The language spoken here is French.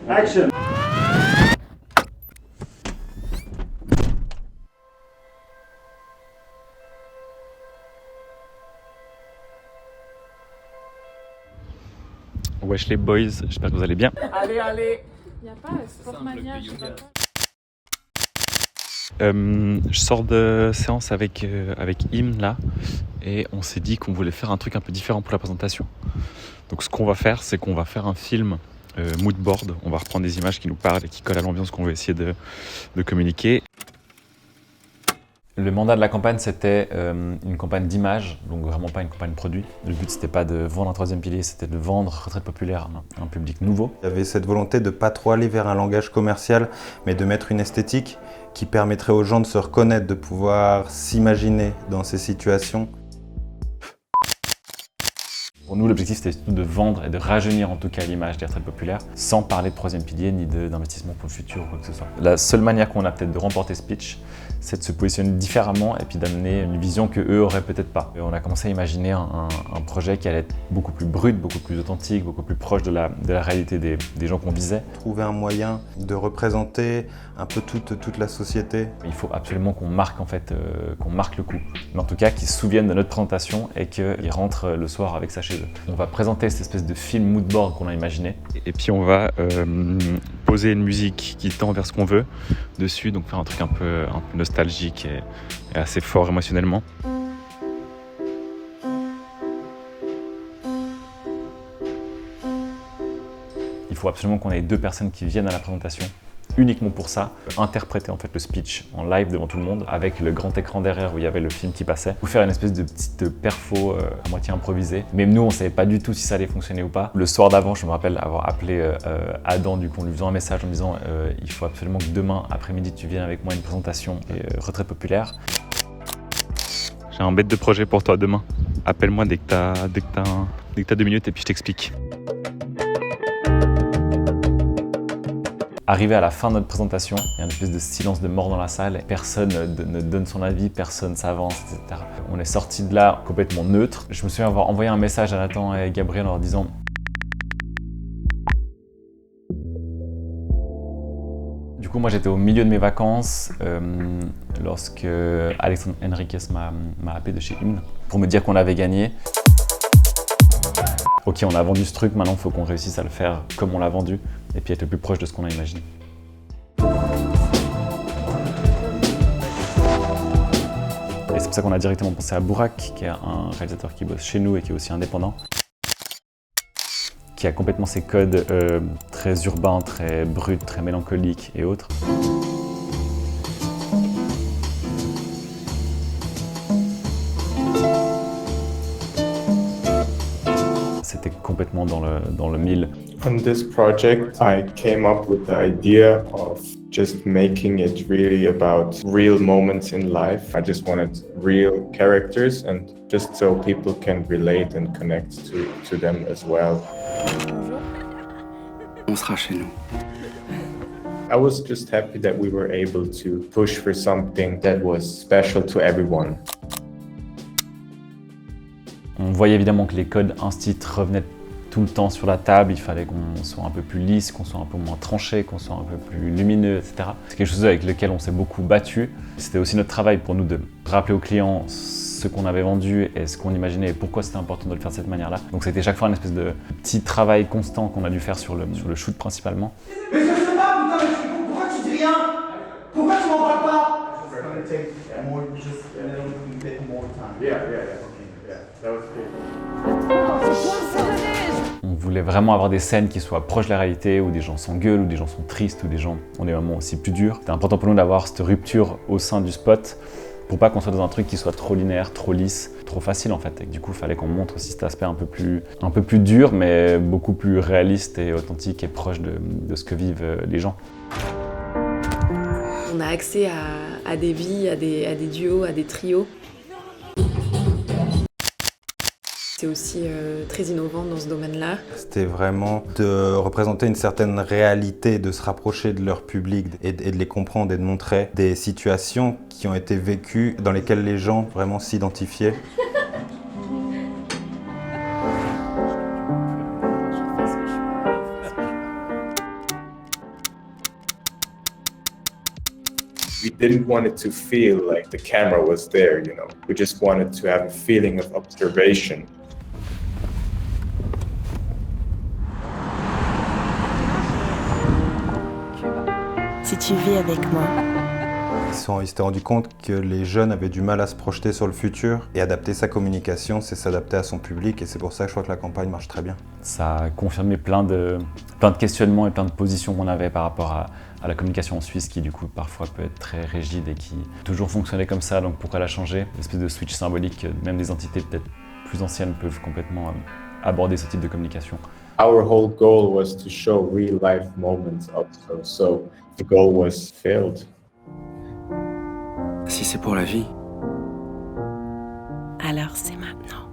Action. Wesh les boys, j'espère que vous allez bien. Allez, allez. Il n'y a pas Sportmania, je sais pas quoi. Je sors de séance avec Im là et on s'est dit qu'on voulait faire un truc un peu différent pour la présentation. Donc ce qu'on va faire, c'est qu'on va faire un film mood board. On va reprendre des images qui nous parlent et qui collent à l'ambiance qu'on veut essayer de communiquer. Le mandat de la campagne, c'était une campagne d'images, donc vraiment pas une campagne produit. Le but, c'était pas de vendre un troisième pilier, c'était de vendre Retraite Populaire à un public nouveau. Il y avait cette volonté de ne pas trop aller vers un langage commercial, mais de mettre une esthétique qui permettrait aux gens de se reconnaître, de pouvoir s'imaginer dans ces situations. Pour nous, l'objectif, c'était surtout de vendre et de rajeunir en tout cas l'image des retraites populaires, sans parler de troisième pilier ni d'investissement pour le futur ou quoi que ce soit. La seule manière qu'on a peut-être de remporter ce pitch, c'est de se positionner différemment et puis d'amener une vision qu'eux auraient peut-être pas. Et on a commencé à imaginer un projet qui allait être beaucoup plus brut, beaucoup plus authentique, beaucoup plus proche de la réalité des gens qu'on visait. Trouver un moyen de représenter un peu toute la société. Il faut absolument qu'on marque en fait, qu'on marque le coup. Mais en tout cas, qu'ils se souviennent de notre présentation et qu'ils rentrent le soir avec ça chez eux. On va présenter cette espèce de film moodboard qu'on a imaginé. Et puis on va poser une musique qui tend vers ce qu'on veut dessus, donc faire un truc un peu nostalgique et assez fort émotionnellement. Il faut absolument qu'on ait deux personnes qui viennent à la présentation uniquement pour ça, interpréter en fait le speech en live devant tout le monde avec le grand écran derrière où il y avait le film qui passait, ou faire une espèce de petite perfo à moitié improvisée. Même nous, on savait pas du tout si ça allait fonctionner ou pas. Le soir d'avant, je me rappelle avoir appelé Adam, du coup, en lui faisant un message en me disant il faut absolument que demain après-midi tu viennes avec moi à une présentation Retraite Populaire. J'ai un bête de projet pour toi demain. Appelle-moi dès que t'as 2 minutes et puis je t'explique. Arrivé à la fin de notre présentation, il y a une espèce de silence de mort dans la salle. Personne ne donne son avis, personne s'avance, etc. On est sorti de là complètement neutre. Je me souviens avoir envoyé un message à Nathan et Gabriel en leur disant Du coup, moi j'étais au milieu de mes vacances lorsque Alexandre Henriquez m'a appelé de chez Hymne pour me dire qu'on avait gagné. Ok, on a vendu ce truc, maintenant il faut qu'on réussisse à le faire comme on l'a vendu et puis être le plus proche de ce qu'on a imaginé. Et c'est pour ça qu'on a directement pensé à Bourak, qui est un réalisateur qui bosse chez nous et qui est aussi indépendant, qui a complètement ses codes très urbains, très bruts, très mélancoliques et autres. C'était complètement dans le mille. On this project, I came up with the idea of just making it really about real moments in life. I just wanted real characters and just so people can relate and connect to them as well. On sera chez nous. I was just happy that we were able to push for something that was special to everyone. On voyait évidemment que les codes instit revenaient tout le temps sur la table, il fallait qu'on soit un peu plus lisse, qu'on soit un peu moins tranché, qu'on soit un peu plus lumineux, etc. C'est quelque chose avec lequel on s'est beaucoup battu. C'était aussi notre travail pour nous de rappeler aux clients ce qu'on avait vendu et ce qu'on imaginait et pourquoi c'était important de le faire de cette manière-là. Donc c'était chaque fois une espèce de petit travail constant qu'on a dû faire sur le shoot principalement. Mais je sais pas, putain, mais pourquoi tu dis rien? Pourquoi tu m'en parles pas? On voulait vraiment avoir des scènes qui soient proches de la réalité, où des gens s'engueulent, où des gens sont tristes, où des gens ont des moments aussi plus durs. C'était important pour nous d'avoir cette rupture au sein du spot pour pas qu'on soit dans un truc qui soit trop linéaire, trop lisse, trop facile en fait. Et du coup, il fallait qu'on montre aussi cet aspect un peu plus dur, mais beaucoup plus réaliste et authentique et proche de ce que vivent les gens. On a accès à des vies, à des duos, à des trios. C'est aussi très innovant dans ce domaine-là. C'était vraiment de représenter une certaine réalité, de se rapprocher de leur public et de les comprendre et de montrer des situations qui ont été vécues, dans lesquelles les gens vraiment s'identifiaient. We didn't want it to feel like the camera was there, you know. We just wanted to have a feeling of observation. Si tu vis avec moi. Ils s'étaient rendus compte que les jeunes avaient du mal à se projeter sur le futur et adapter sa communication, c'est s'adapter à son public et c'est pour ça que je crois que la campagne marche très bien. Ça a confirmé plein de questionnements et plein de positions qu'on avait par rapport à la communication en Suisse qui du coup parfois peut être très rigide et qui toujours fonctionnait comme ça, donc pourquoi la changer? L'espèce de switch symbolique, même des entités peut-être plus anciennes peuvent complètement aborder ce type de communication. Our whole goal was to show real life moments also, so the goal was failed. Si c'est pour la vie. Alors c'est maintenant.